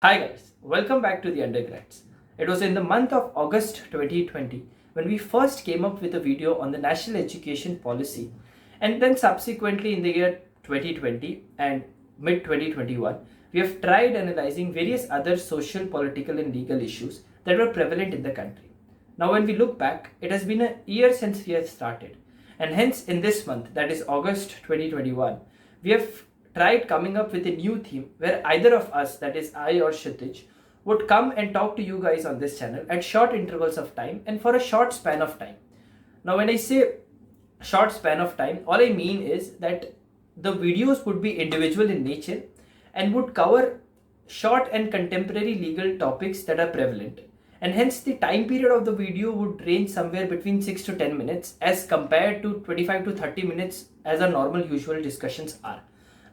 Hi guys, welcome back to the undergrads. It was in the month of August 2020 when we first came up with a video on the national education policy, and then subsequently in the year 2020 and mid 2021 we have tried analyzing various other social, political and legal issues that were prevalent in the country. Now when we look back, it has been a year since we have started, and hence in this month, that is August 2021, we have tried coming up with a new theme where either of us, that is I or Kshitij, would come and talk to you guys on this channel at short intervals of time and for a short span of time. Now, when I say short span of time, all I mean is that the videos would be individual in nature and would cover short and contemporary legal topics that are prevalent. And hence, the time period of the video would range somewhere between 6 to 10 minutes as compared to 25 to 30 minutes as our normal usual discussions are.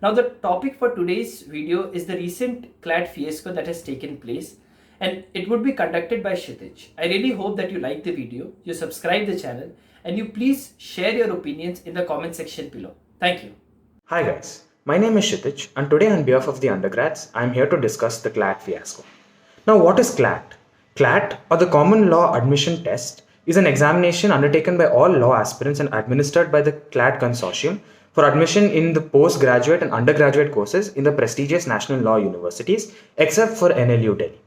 Now, the topic for today's video is the recent CLAT fiasco that has taken place, and it would be conducted by Kshitij. I really hope that you like the video, you subscribe the channel, and you please share your opinions in the comment section below. Thank you. Hi guys, my name is Kshitij and today on behalf of the undergrads, I am here to discuss the CLAT fiasco. Now what is CLAT? CLAT, or the Common Law Admission Test, is an examination undertaken by all law aspirants and administered by the CLAT Consortium for admission in the postgraduate and undergraduate courses in the prestigious national law universities except for NLU Delhi.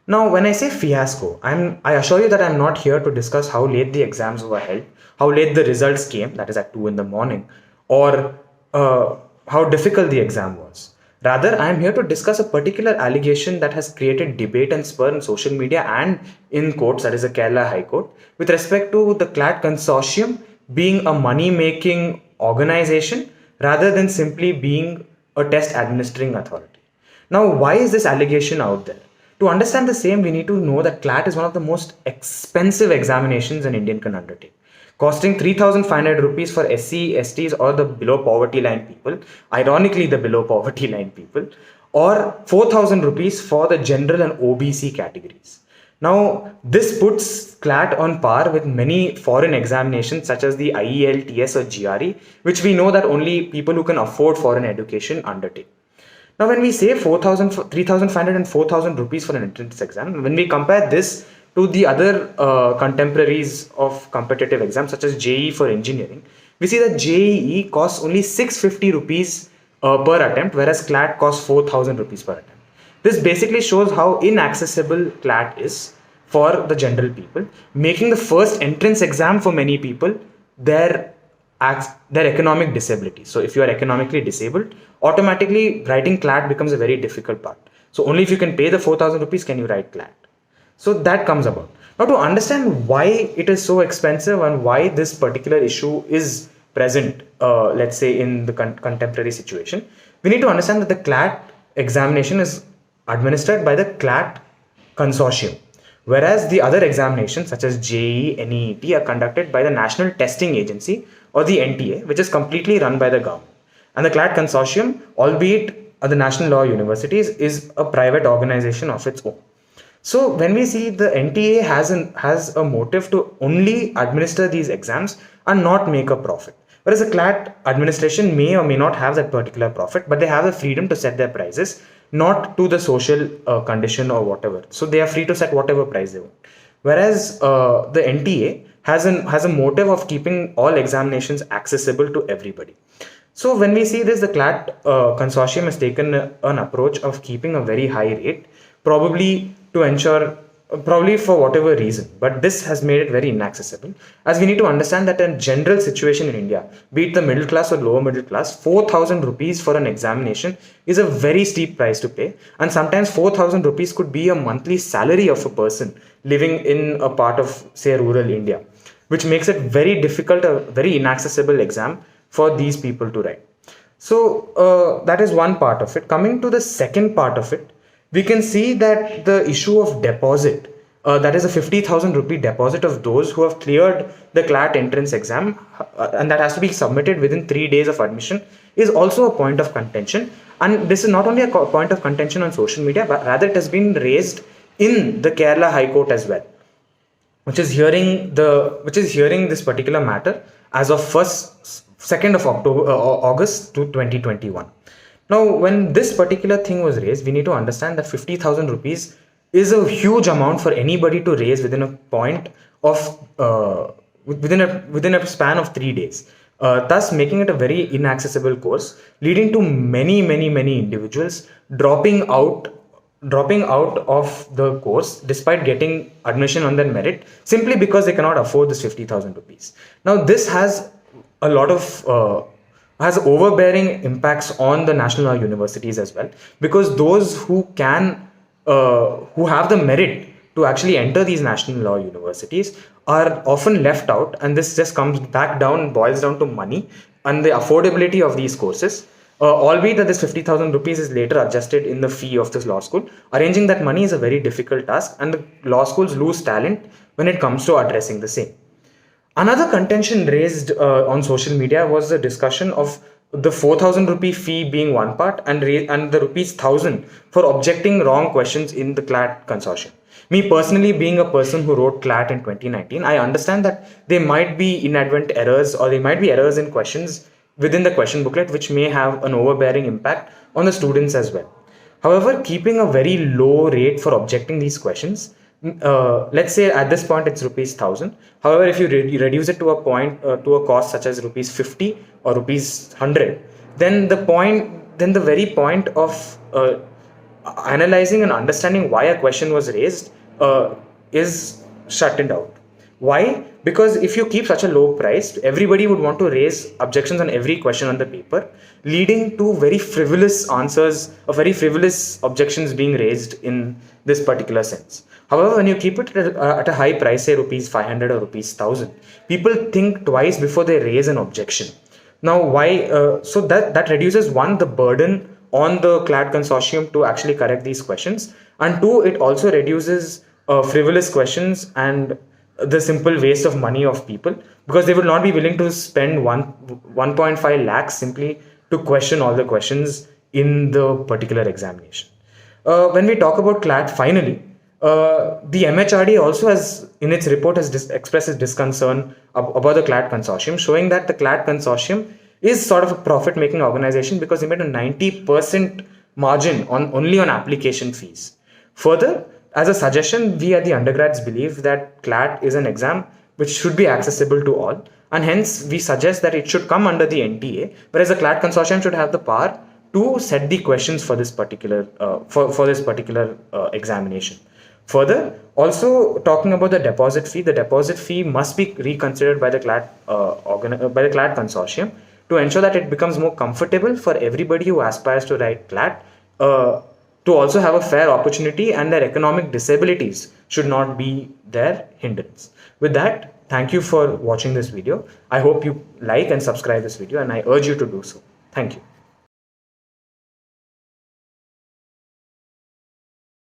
Now, when I say fiasco, I assure you that I'm not here to discuss how late the exams were held, how late the results came, that is at 2 in the morning, or how difficult the exam was. Rather, I am here to discuss a particular allegation that has created debate and spur in social media and in courts, that is the Kerala High Court, with respect to the CLAT consortium being a money-making organization rather than simply being a test administering authority. Now, why is this allegation out there? To understand the same, we need to know that CLAT is one of the most expensive examinations an Indian can undertake, costing 3,500 rupees for SC, STs or the below poverty line people, ironically the below poverty line people, or 4,000 rupees for the general and OBC categories. Now, this puts CLAT on par with many foreign examinations such as the IEL, TS or GRE, which we know that only people who can afford foreign education undertake. Now, when we say 3,500 and 4,000 rupees for an entrance exam, when we compare this to the other contemporaries of competitive exams such as JEE for engineering, we see that JEE costs only 650 rupees per attempt, whereas CLAT costs 4,000 rupees per attempt. This basically shows how inaccessible CLAT is for the general people, making the first entrance exam for many people their economic disability. So if you are economically disabled, automatically writing CLAT becomes a very difficult part. So only if you can pay the 4,000 rupees can you write CLAT. So that comes about. Now, to understand why it is so expensive and why this particular issue is present, let's say in the contemporary situation, we need to understand that the CLAT examination is administered by the CLAT consortium, whereas the other examinations such as JEE, NEET are conducted by the National Testing Agency or the NTA, which is completely run by the government. And the CLAT consortium, albeit the national law universities, is a private organization of its own. So when we see the NTA has a motive to only administer these exams and not make a profit. Whereas the CLAT administration may or may not have that particular profit, but they have the freedom to set their prices, not to the social condition or whatever. So they are free to set whatever price they want. Whereas the NTA has a motive of keeping all examinations accessible to everybody. So when we see this, the CLAT consortium has taken an approach of keeping a very high rate, probably to ensure, probably for whatever reason, but this has made it very inaccessible, as we need to understand that in general situation in India, be it the middle class or lower middle class, 4,000 rupees for an examination is a very steep price to pay, and sometimes 4,000 rupees could be a monthly salary of a person living in a part of, say, rural India, which makes it very difficult, a very inaccessible exam for these people to write. So that is one part of it. Coming to the second part of it, we can see that the issue of deposit, that is a 50,000 rupee deposit of those who have cleared the CLAT entrance exam, and that has to be submitted within 3 days of admission, is also a point of contention. And this is not only a point of contention on social media, but rather it has been raised in the Kerala High Court as well, which is hearing this particular matter as of 2nd of August to 2021. Now, when this particular thing was raised, we need to understand that 50,000 rupees is a huge amount for anybody to raise within a point of within a span of 3 days. Thus, making it a very inaccessible course, leading to many individuals dropping out of the course despite getting admission on their merit simply because they cannot afford this 50,000 rupees. Now, this has a lot of has overbearing impacts on the national law universities as well, because those who have the merit to actually enter these national law universities are often left out, and this just boils down to money and the affordability of these courses. Albeit that this 50,000 rupees is later adjusted in the fee of this law school, arranging that money is a very difficult task, and the law schools lose talent when it comes to addressing the same. Another contention raised on social media was the discussion of the 4,000 rupee fee being one part and the rupees 1,000 for objecting wrong questions in the CLAT consortium. Me personally, being a person who wrote CLAT in 2019, I understand that there might be inadvertent errors, or there might be errors in questions within the question booklet which may have an overbearing impact on the students as well. However, keeping a very low rate for objecting these questions, let's say at this point it's rupees 1,000. However, if you reduce it to a cost such as rupees 50 or rupees 100, then the very point of analyzing and understanding why a question was raised is shutting out. Why? Because if you keep such a low price, everybody would want to raise objections on every question on the paper, leading to very frivolous answers or very frivolous objections being raised in this particular sense. However, when you keep it at a high price, say rupees 500 or rupees 1,000, people think twice before they raise an objection. Now, why? So that reduces, one, the burden on the CLAT consortium to actually correct these questions, and two, it also reduces frivolous questions and the simple waste of money of people, because they will not be willing to spend 1.5 lakhs simply to question all the questions in the particular examination. When we talk about CLAT, finally, the MHRD also has, in its report, has expressed its disconcern about the CLAT consortium, showing that the CLAT consortium is sort of a profit-making organization because they made a 90% margin only on application fees. Further, as a suggestion, we at the undergrads believe that CLAT is an exam which should be accessible to all, and hence we suggest that it should come under the NTA, whereas the CLAT consortium should have the power to set the questions for this particular examination. Further, also talking about the deposit fee must be reconsidered by the CLAT consortium to ensure that it becomes more comfortable for everybody who aspires to write CLAT to also have a fair opportunity, and their economic disabilities should not be their hindrance. With that, thank you for watching this video. I hope you like and subscribe this video, and I urge you to do so. Thank you.